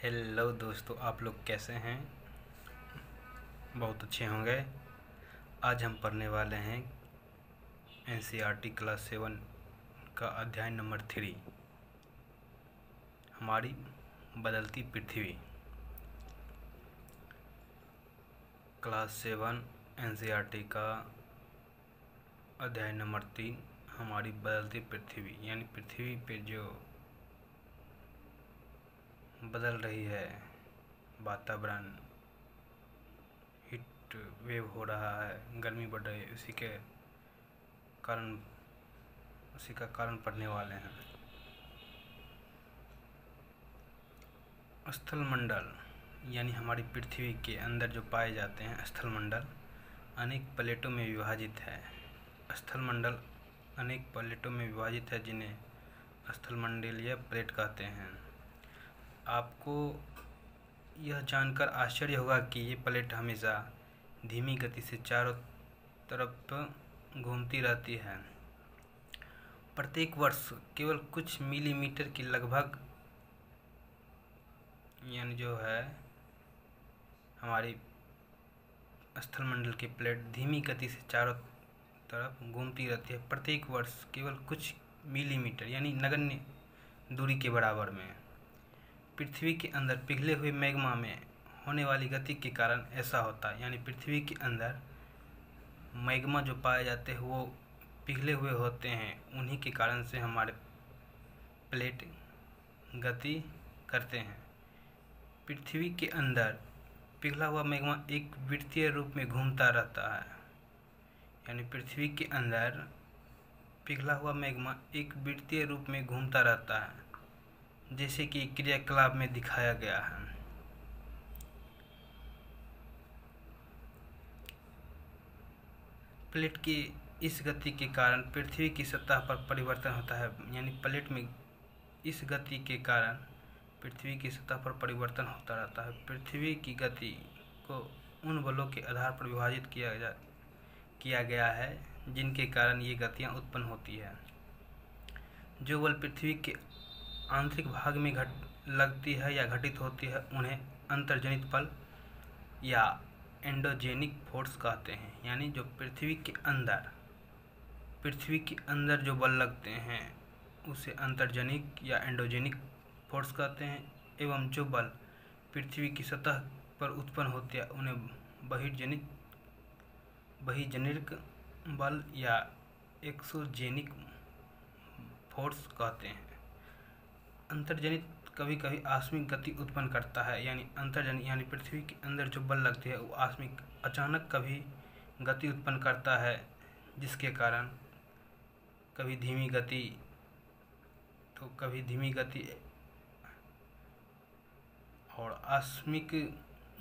Hello दोस्तों, आप लोग कैसे हैं? बहुत अच्छे होंगे। आज हम पढ़ने वाले हैं एनसीईआरटी क्लास 7 का अध्याय नंबर 3, हमारी बदलती पृथ्वी। क्लास 7 एनसीईआरटी का अध्याय नंबर 3, हमारी बदलती पृथ्वी, यानी पृथ्वी पे जो बदल रही है वातावरण, हीट वेव हो रहा है, गर्मी बढ़ रही है, उसी का कारण पढ़ने वाले हैं। स्थल मंडल यानी हमारी पृथ्वी के अंदर जो पाए जाते हैं स्थल मंडल अनेक प्लेटों में विभाजित है। स्थल मंडल अनेक प्लेटों में विभाजित है, जिन्हें स्थलमंडलीय प्लेट कहते हैं। आपको यह जानकर आश्चर्य होगा कि ये प्लेट हमेशा धीमी गति से चारों तरफ घूमती रहती है। प्रत्येक वर्ष केवल कुछ मिलीमीटर की लगभग, यानी जो है हमारी स्थलमंडल की प्लेट धीमी गति से चारों तरफ घूमती रहती है। प्रत्येक वर्ष केवल कुछ मिलीमीटर यानी नगण्य दूरी के बराबर में। पृथ्वी के अंदर पिघले हुए मैग्मा में होने वाली गति के कारण ऐसा होता है। यानी पृथ्वी के अंदर मैग्मा जो पाए जाते हैं वो पिघले हुए होते हैं, उन्हीं के कारण से हमारे प्लेट गति करते हैं। पृथ्वी के अंदर पिघला हुआ मैग्मा एक वृत्तीय रूप में घूमता रहता है। यानी पृथ्वी के अंदर पिघला हुआ मैग्मा एक वृत्तीय रूप में घूमता रहता है, जैसे कि क्रियाकलाप में दिखाया गया है। प्लेट की इस गति के कारण पृथ्वी की सतह पर परिवर्तन होता है। यानी प्लेट में इस गति के कारण पृथ्वी की सतह पर परिवर्तन होता रहता है। पृथ्वी की गति को उन बलों के आधार पर विभाजित किया गया है जिनके कारण ये गतियाँ उत्पन्न होती है। जो बल पृथ्वी के आंतरिक भाग में लगती है या घटित होती है उन्हें अंतर्जनित बल या एंडोजेनिक फोर्स कहते हैं। यानी जो पृथ्वी के अंदर जो बल लगते हैं उसे अंतर्जनिक या एंडोजेनिक फोर्स कहते हैं, एवं जो बल पृथ्वी की सतह पर उत्पन्न होते हैं उन्हें बहिर्जनिक बल या एक्सोजेनिक फोर्स कहते हैं। अंतर्जनित कभी कभी आकस्मिक गति उत्पन्न करता है। यानी अंतर्जनित यानी पृथ्वी के अंदर जो बल लगती है वो आकस्मिक अचानक कभी गति उत्पन्न करता है, जिसके कारण कभी धीमी गति और आकस्मिक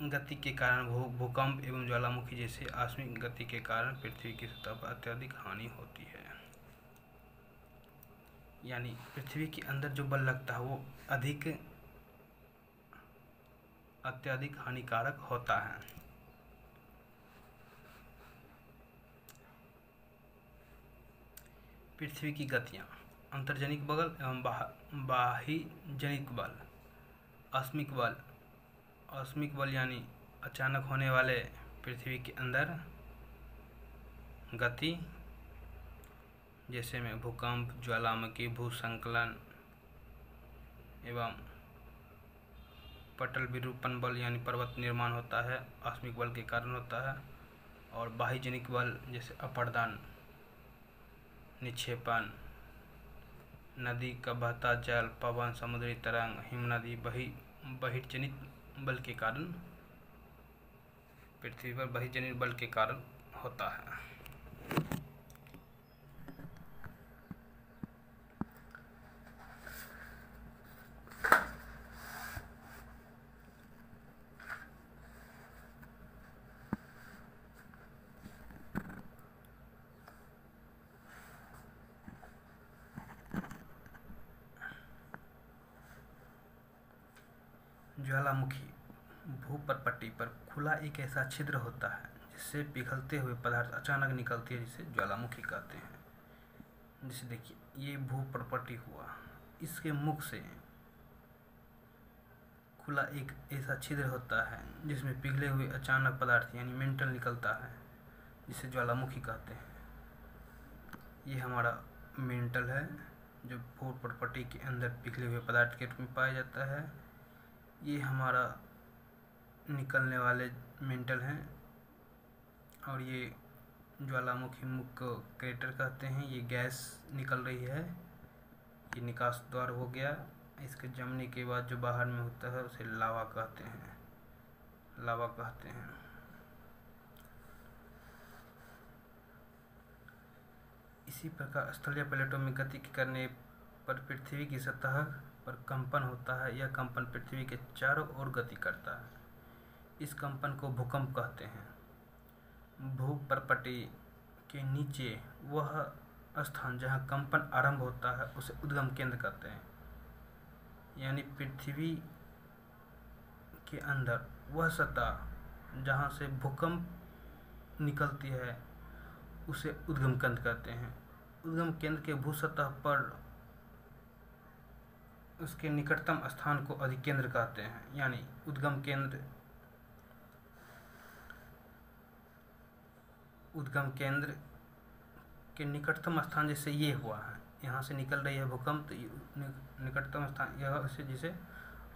गति के कारण भूकंप एवं ज्वालामुखी जैसे आकस्मिक गति के कारण पृथ्वी की सतह पर अत्यधिक हानि होती है। यानी पृथ्वी के अंदर जो बल लगता है वो अत्यधिक हानिकारक होता है। पृथ्वी की गतियाँ: अंतर्जनिक बल एवं बाह्यजनिक बल। आकस्मिक बल यानी अचानक होने वाले पृथ्वी के अंदर गति, जैसे में भूकंप, ज्वालामुखी, भूस्खलन एवं पटल विरूपण बल यानी पर्वत निर्माण होता है, आकस्मिक बल के कारण होता है। और बाह्यजनिक बल जैसे अपरदन, निक्षेपण, नदी का बहता जल, पवन, समुद्री तरंग, हिमनदी, बहिर्जनित बल के कारण पृथ्वी पर बहिर्जनित बल के कारण होता है। ज्वालामुखी भूपटपट्टी पर खुला एक ऐसा छिद्र होता है जिससे पिघलते हुए पदार्थ अचानक निकलती है, जिसे ज्वालामुखी कहते हैं। जैसे देखिए ये भूपटपट्टी हुआ, इसके मुख से खुला एक ऐसा छिद्र होता है जिसमें पिघले हुए अचानक पदार्थ यानी मेंटल निकलता है, जिसे ज्वालामुखी कहते हैं। ये हमारा मेंटल है जो फोर परपटी के अंदर पिघले हुए पदार्थ के रूप में पाया जाता है। ये हमारा निकलने वाले मेंटल हैं और ये ज्वालामुखी मुख को क्रेटर कहते हैं। ये गैस निकल रही है, ये निकास द्वार हो गया। इसके जमने के बाद जो बाहर में होता है उसे लावा कहते हैं, लावा कहते हैं। इसी प्रकार स्थलीय प्लेटों में गति करने पर पृथ्वी की सतह पर कंपन होता है। यह कंपन पृथ्वी के चारों ओर गति करता है। इस कंपन को भूकंप कहते हैं। भूपर्पटी के नीचे वह स्थान जहाँ कंपन आरंभ होता है उसे उद्गम केंद्र कहते हैं। यानी पृथ्वी के अंदर वह सतह जहाँ से भूकंप निकलती है उसे उद्गम केंद्र कहते हैं। उद्गम केंद्र के भूसतह पर उसके निकटतम स्थान को अधिकेंद्र कहते हैं। यानी उद्गम केंद्र के निकटतम स्थान जैसे ये हुआ है, यहाँ से निकल रही है भूकंप, तो निकटतम स्थान यह इसे जिसे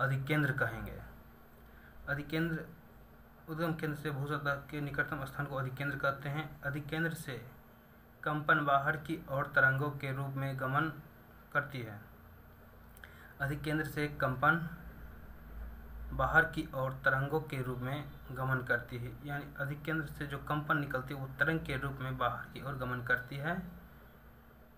अधिकेंद्र कहेंगे। अधिकेंद्र उद्गम केंद्र से भूसतह के निकटतम स्थान को अधिकेंद्र कहते हैं। अधिकेंद्र से कंपन बाहर की ओर तरंगों के रूप में गमन करती है। अधिकेंद्र से कंपन बाहर की ओर तरंगों के रूप में गमन करती है। यानी अधिकेंद्र से जो कंपन निकलती है वो तरंग के रूप में बाहर की ओर गमन करती है।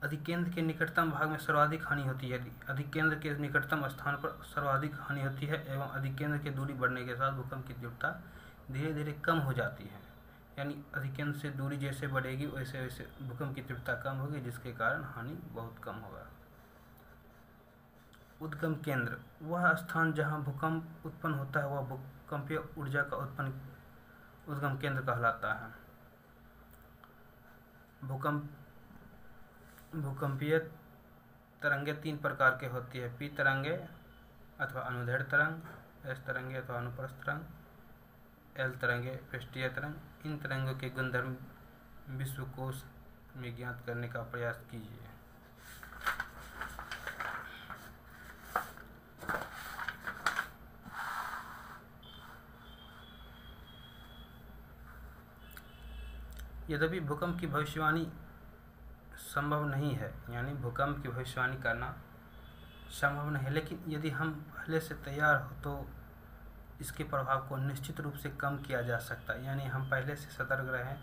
अधिकेंद्र के निकटतम भाग में सर्वाधिक हानि होती है। अधिकेंद्र के निकटतम स्थान पर सर्वाधिक हानि होती है एवं अधिकेंद्र की दूरी बढ़ने के साथ भूकंप की तीव्रता धीरे धीरे कम हो जाती है। यानी अधिकेंद्र से दूरी जैसे बढ़ेगी वैसे वैसे भूकंप की तीव्रता कम होगी, जिसके कारण हानि बहुत कम होगा। उद्गम केंद्र वह स्थान जहाँ भूकंप उत्पन्न होता है वह भूकंपीय ऊर्जा का उत्पन्न उद्गम केंद्र कहलाता है। भूकंपीय तरंगे तीन प्रकार के होती है। पी तरंगे अथवा अनुदैर्ध्य तरंग, एस तरंगे अथवा अनुप्रस्थ तरंग, एल तरंगे पृष्ठीय तरंग। इन तरंगों के गुणधर्म विश्वकोश में ज्ञात करने का प्रयास कीजिए। यद्यपि भूकंप की भविष्यवाणी संभव नहीं है, यानी भूकंप की भविष्यवाणी करना संभव नहीं है, लेकिन यदि हम पहले से तैयार हो तो इसके प्रभाव को निश्चित रूप से कम किया जा सकता है। यानी हम पहले से सतर्क रहें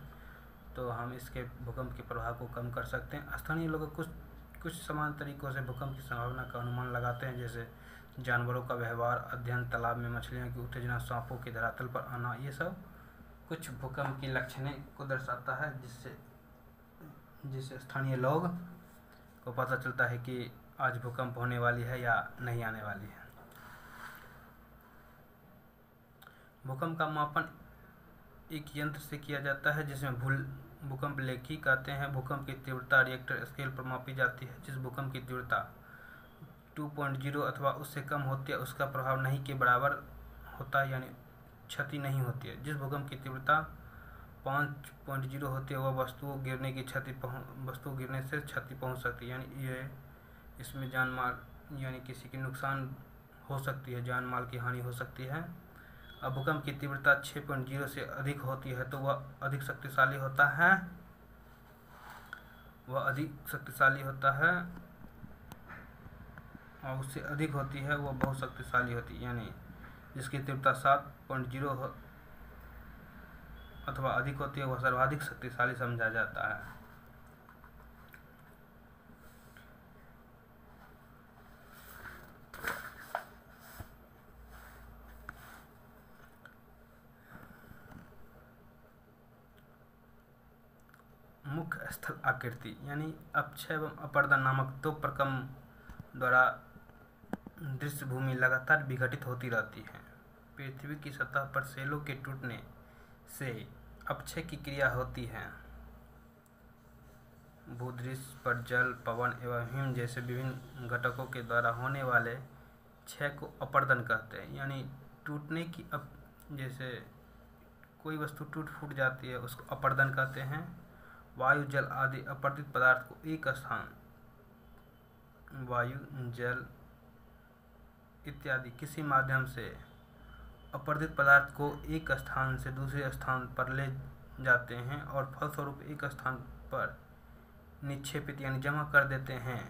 तो हम इसके भूकंप के प्रभाव को कम कर सकते हैं। स्थानीय लोग कुछ समान तरीकों से भूकंप की संभावना का अनुमान लगाते हैं, जैसे जानवरों का व्यवहार अध्ययन, तालाब में मछलियों की उत्तेजना, सांपों के धरातल पर आना। ये सब कुछ भूकंप की लक्षणें को दर्शाता है, जिससे स्थानीय लोग को पता चलता है कि आज भूकंप होने वाली है या नहीं आने वाली है। भूकंप का मापन एक यंत्र से किया जाता है जिसमें भूकंप लेखी कहते हैं। भूकंप की तीव्रता रिएक्टर स्केल पर मापी जाती है। जिस भूकंप की तीव्रता 2.0 अथवा उससे कम होती है उसका प्रभाव नहीं के बराबर होता है, यानी क्षति नहीं होती है। जिस भूकंप की तीव्रता 5.0 होती है वह वस्तु गिरने से क्षति पहुंच सकती है, यानी ये इसमें जान माल यानी किसी की नुकसान हो सकती है, जान माल की हानि हो सकती है। अब भूकंप की तीव्रता 6.0 से अधिक होती है तो वह अधिक शक्तिशाली होता है, और उससे अधिक होती है वह बहुत शक्तिशाली होती है। यानी जिसकी तीव्रता 7.0 अथवा अधिक होती है वह सर्वाधिक शक्तिशाली समझा जाता है। मुख्य स्थल आकृति यानी अपक्षय एवं अपरदन नामक दो प्रक्रम द्वारा दृश्य भूमि लगातार विघटित होती रहती है। पृथ्वी की सतह पर सेलों के टूटने से अपक्षय की क्रिया होती है। भूदृश्य पर जल, पवन एवं हिम जैसे विभिन्न घटकों के द्वारा होने वाले क्षय को अपर्दन कहते हैं, यानी टूटने की जैसे कोई वस्तु टूट फूट जाती है उसको अपर्दन कहते हैं। वायु जल आदि अपर्दित पदार्थ को एक स्थान, वायु जल इत्यादि किसी माध्यम से अपर्दित पदार्थ को एक स्थान से दूसरे स्थान पर ले जाते हैं और फलस्वरूप एक स्थान पर निक्षेपित यानी जमा कर देते हैं।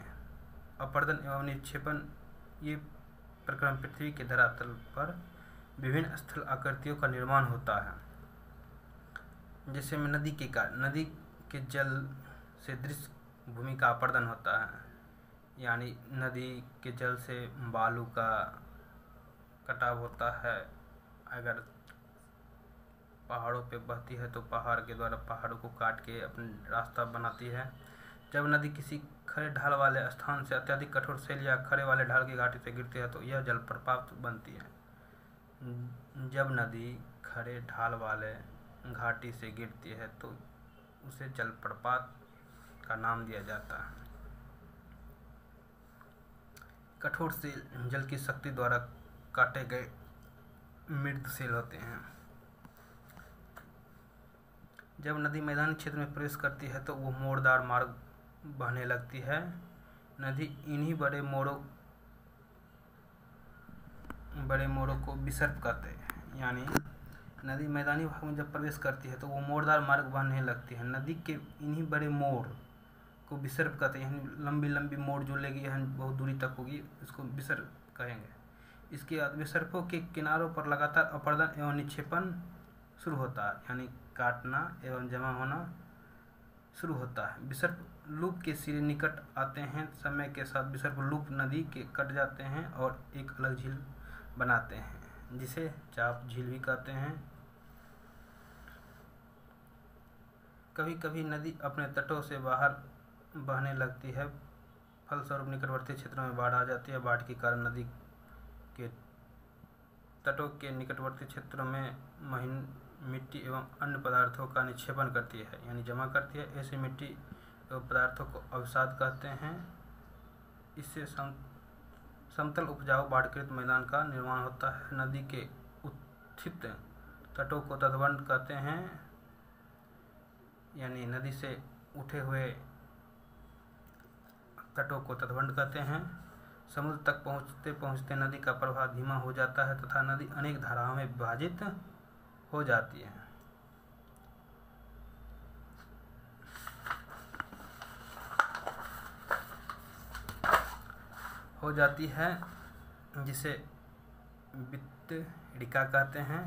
अपर्दन एवं निक्षेपन ये प्रक्रम पृथ्वी के धरातल पर विभिन्न स्थल आकृतियों का निर्माण होता है। जैसे में नदी के जल से दृश्य भूमि का अपर्दन होता है, यानी नदी के जल से बालू का कटाव होता है। अगर पहाड़ों पे बहती है तो पहाड़ के द्वारा पहाड़ों को काट के अपना रास्ता बनाती है। जब नदी किसी खड़े ढाल वाले स्थान से अत्यधिक कठोर सेल या खड़े वाले ढाल की घाटी से गिरती है तो यह जलप्रपात बनती है। जब नदी खड़े ढाल वाले घाटी से गिरती है तो उसे जलप्रपात का नाम दिया जाता है। कठोर सेल जल की शक्ति द्वारा काटे गए मृद सेल होते हैं। जब नदी मैदानी क्षेत्र में प्रवेश करती है तो वो मोड़दार मार्ग बहने लगती है। नदी इन्हीं बड़े मोड़ों को विसर्प कहते हैं, यानी नदी मैदानी भाग में जब प्रवेश करती है तो वो मोड़दार मार्ग बहने लगती है। नदी के इन्हीं बड़े मोड़ को विसर्प कहते हैं, यानी लंबी लंबी मोड़ जो लेगी बहुत दूरी तक होगी इसको विसर्प कहेंगे। इसके बाद विसर्पों के किनारों पर लगातार अपर्दन एवं निक्षेपन शुरू होता है, यानी काटना एवं जमा होना शुरू होता है। विसर्प लूप के सिरे निकट आते हैं। समय के साथ विसर्प लूप नदी के कट जाते हैं और एक अलग झील बनाते हैं, जिसे चाप झील भी कहते हैं। कभी कभी नदी अपने तटों से बाहर बहने लगती है, फलस्वरूप निकटवर्ती क्षेत्रों में बाढ़ आ जाती है। बाढ़ के कारण नदी के तटों के निकटवर्ती क्षेत्रों में महीन मिट्टी एवं अन्य पदार्थों का निक्षेपण करती है, यानी जमा करती है। ऐसे मिट्टी एवं पदार्थों को अवसाद कहते हैं। इससे समतल उपजाऊ बाढ़कृत मैदान का निर्माण होता है। नदी के उत्थित तटों को तटबंध कहते हैं, यानी नदी से उठे हुए तटों को तटबंध कहते हैं। समुद्र तक पहुँचते पहुँचते नदी का प्रवाह धीमा हो जाता है तथा नदी अनेक धाराओं में विभाजित हो जाती है। जिसे वितरिका कहते हैं।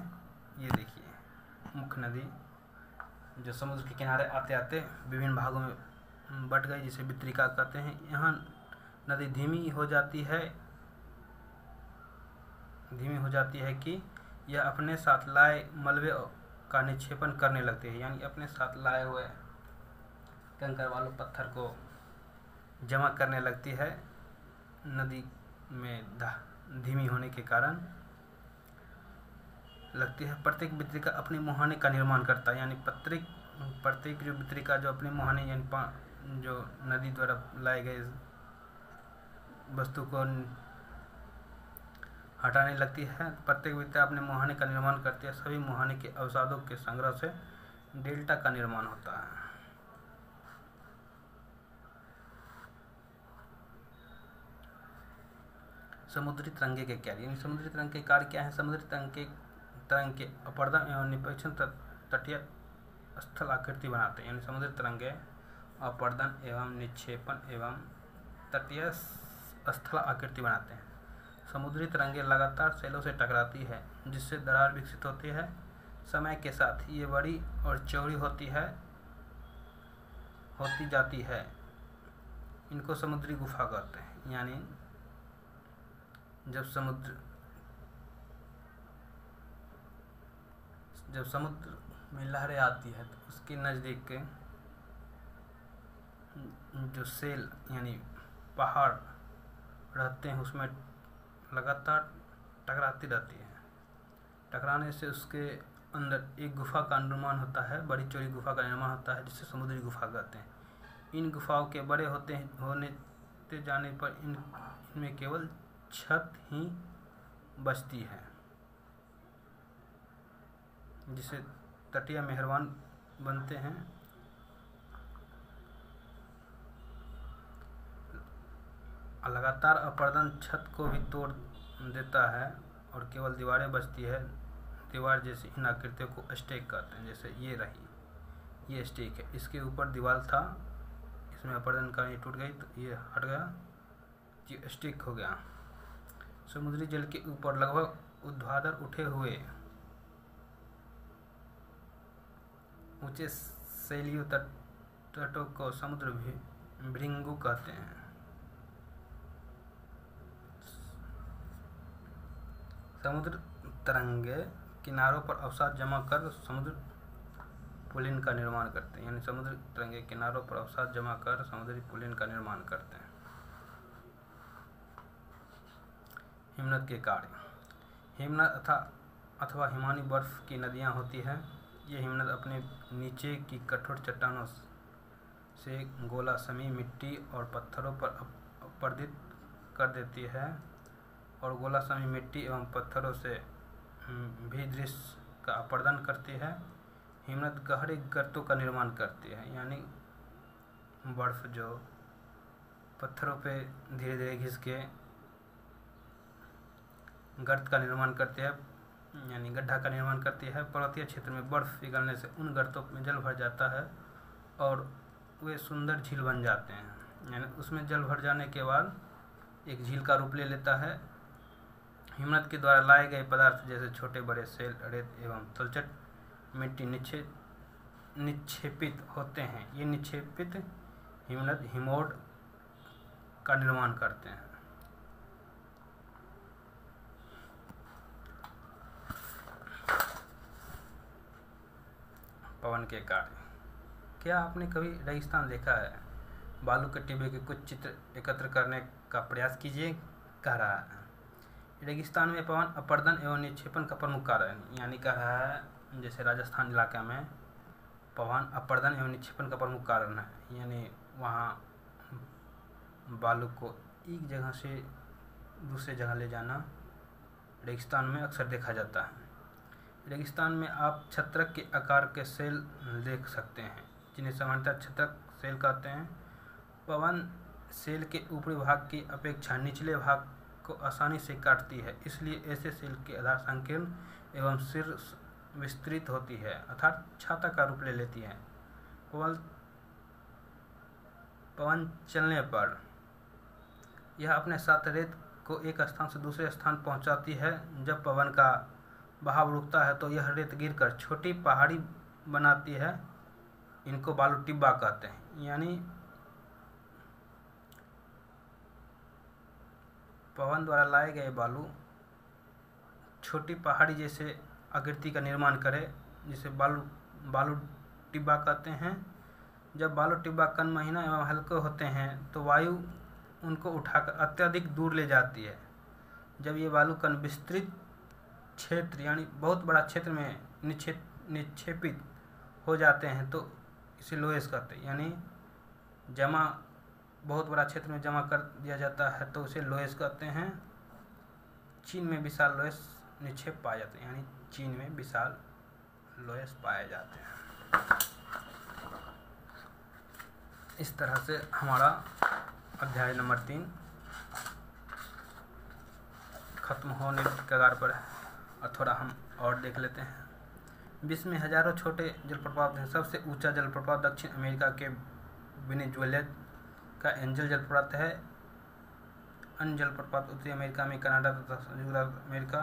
ये देखिए मुख्य नदी जो समुद्र के किनारे आते आते विभिन्न भागों में बट गई, जिसे वितरिका कहते हैं। यहाँ नदी धीमी हो जाती है कि यह अपने साथ लाए मलबे का निक्षेपण करने लगते हैं, यानी अपने साथ लाए हुए कंकर वाले पत्थर को जमा करने लगती है। नदी में धीमी होने के कारण लगती है। प्रत्येक वितरिका अपने मुहाने का निर्माण करता है, यानी प्रत्येक जो वितरिका जो अपने मुहाने यानी जो नदी द्वारा लाए गए वस्तु को हटाने लगती है। प्रत्येक वितरिका अपने मुहाने का निर्माण करती है। सभी मुहाने के अवसादों के संग्रह से डेल्टा का निर्माण होता है। समुद्री तरंगे के कार्य, यानी समुद्री तरंग के कार्य क्या है? समुद्री तरंग के अपर्दन एवं निपेक्षण तटीय स्थल आकृति बनाते हैं, यानी समुद्री तरंगे अपर्दन एवं निक्षेपण एवं तटीय स्थल आकृति बनाते हैं। समुद्री तरंगे लगातार सेलों से टकराती है, जिससे दरार विकसित होती है। समय के साथ ये बड़ी और चौड़ी होती जाती है। इनको समुद्री गुफा कहते हैं, यानी जब समुद्र में लहरें आती है तो उसके नज़दीक के जो सेल यानी पहाड़ रहते हैं उसमें लगातार टकराती रहती है। टकराने से उसके अंदर एक गुफा का निर्माण होता है, बड़ी चौड़ी गुफा का निर्माण होता है, जिसे समुद्री गुफा कहते हैं। इन गुफाओं के बड़े होते जाने पर इनमें केवल छत ही बचती है, जिसे तटीय मेहरबान बनते हैं। लगातार अपरदन छत को भी तोड़ देता है और केवल दीवारें बचती है। दीवार जैसी इन आकृतियों को स्टेक कहते हैं। जैसे ये रही, ये स्टेक है, इसके ऊपर दीवार था, इसमें अपरदन का ये टूट गई तो ये हट गया, ये स्टेक हो गया। समुद्री जल के ऊपर लगभग ऊर्ध्वाधर उठे हुए ऊंचे शैलीय तटों को समुद्र भृंगु कहते हैं। समुद्र तरंगे किनारों पर अवसाद जमा कर समुद्र पुलिन का निर्माण करते हैं। यानी समुद्र तरंगे किनारों पर अवसाद जमा कर समुद्री पुलिन का निर्माण करते हैं। हिमनद के कार्य। हिमनद अथवा हिमानी बर्फ की नदियाँ होती हैं। ये हिमनद अपने नीचे की कठोर चट्टानों से गोला समी मिट्टी और पत्थरों पर अपरदित कर देती है और गोला समी मिट्टी एवं पत्थरों से भी दृश्य का अपरदन करती है। हिमनद गहरे गर्तों का निर्माण करती है, यानी बर्फ जो पत्थरों पे धीरे धीरे घिस के गर्त का निर्माण करती है, यानी गड्ढा का निर्माण करती है। पर्वतीय क्षेत्र में बर्फ पिघलने से उन गर्तों में जल भर जाता है और वे सुंदर झील बन जाते हैं। यानी उसमें जल भर जाने के बाद एक झील का रूप ले लेता है। हिमनद के द्वारा लाए गए पदार्थ जैसे छोटे बड़े सेल, रेत एवं तलछट मिट्टी निक्षेपित होते हैं। ये निक्षेपित हिमनद हिमोड का निर्माण करते हैं। पवन के कार्य। क्या आपने कभी रेगिस्तान देखा है? बालू के टिब्बे के कुछ चित्र एकत्र करने का प्रयास कीजिए। कह रहा है रेगिस्तान में पवन अपरदन एवं निक्षेपण का प्रमुख कारण, यानी कह रहा है जैसे राजस्थान इलाका में पवन अपरदन एवं निक्षेपण का प्रमुख कारण है। यानी वहाँ बालू को एक जगह से दूसरे जगह ले जाना रेगिस्तान में अक्सर देखा जाता है। रेगिस्तान में आप छत्रक के आकार के सेल देख सकते हैं, जिन्हें सामान्यतः छत्रक सेल कहते हैं। पवन सेल के ऊपरी भाग की अपेक्षा निचले भाग को आसानी से काटती है, इसलिए ऐसे सेल की आधार संकीर्ण एवं सिर विस्तृत होती है, अर्थात छाता का रूप ले लेती है। पवन चलने पर यह अपने साथ रेत को एक स्थान से दूसरे स्थान पहुंचाती है। जब पवन का बहाव रुकता है तो यह रेत गिरकर छोटी पहाड़ी बनाती है। इनको बालू टिब्बा कहते हैं। यानी पवन द्वारा लाए गए बालू छोटी पहाड़ी जैसे आकृति का निर्माण करे, जिसे बालू टिब्बा कहते हैं। जब बालू टिब्बा कण महीना एवं हल्के होते हैं तो वायु उनको उठाकर अत्यधिक दूर ले जाती है। जब ये बालू कण विस्तृत क्षेत्र यानी बहुत बड़ा क्षेत्र में निक्षेपित हो जाते हैं तो इसे लोएस कहते हैं। यानी जमा बहुत बड़ा क्षेत्र में जमा कर दिया जाता है तो उसे लोएस कहते हैं। चीन में विशाल लोएस निक्षेप पाए जाते हैं, यानी चीन में विशाल लोएस पाए जाते हैं। इस तरह से हमारा अध्याय नंबर 3 खत्म होने के कगार पर है। और थोड़ा हम और देख लेते हैं। विश्व में हजारों छोटे जलप्रपात हैं। सबसे ऊंचा जलप्रपात दक्षिण अमेरिका के वेनेजुएला का एंजल जलप्रपात है। अन्य जलप्रपात उत्तरी अमेरिका में कनाडा तथा संयुक्त राज्य अमेरिका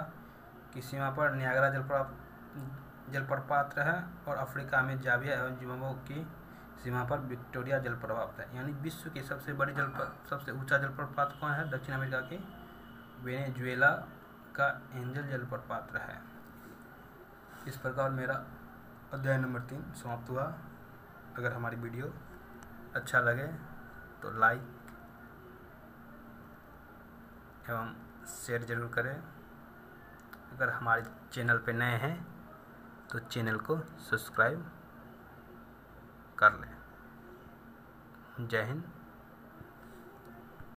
की सीमा पर नियाग्रा जलप्रपात है और अफ्रीका में जाविया एवं जिम्बाब्वे की सीमा पर विक्टोरिया जलप्रपात है। यानी विश्व की सबसे ऊंचा जलप्रपात कौन है? दक्षिण अमेरिका के वेनेजुएला का एंजल जलप्रपात है। इस प्रकार मेरा अध्याय नंबर 3 समाप्त हुआ। अगर हमारी वीडियो अच्छा लगे तो लाइक एवं शेयर जरूर करें। अगर हमारे चैनल पे नए हैं तो चैनल को सब्सक्राइब कर लें। जय हिंद।